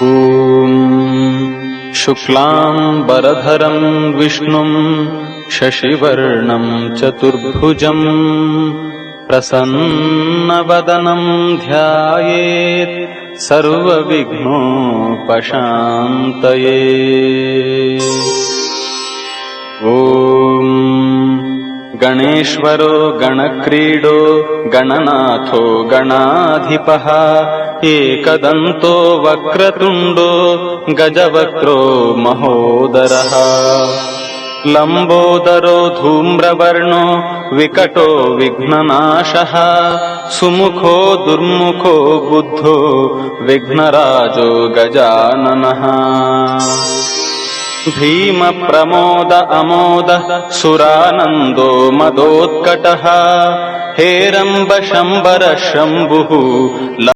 ॐ शुक्लाम्बरधरं विष्णुं शशिवर्णं चतुर्भुजं प्रसन्नवदनं ध्यायेत् सर्वविघ्नोपशान्तये। ॐ गणेश्वरो गणक्रीडो गणनाथो गणाधिपः एकदन्तो वक्रतुण्डो गजवक्त्रो महोदरः लम्बोदरो धूम्रवर्णो विकटो विघ्ननाशः सुमुखो दुर्मुखो बुद्धो विघ्नराजो गजाननः भीमप्रमोद अमोद सुरानन्दो मदोत्कटः हेरम्ब शम्बर शम्भुः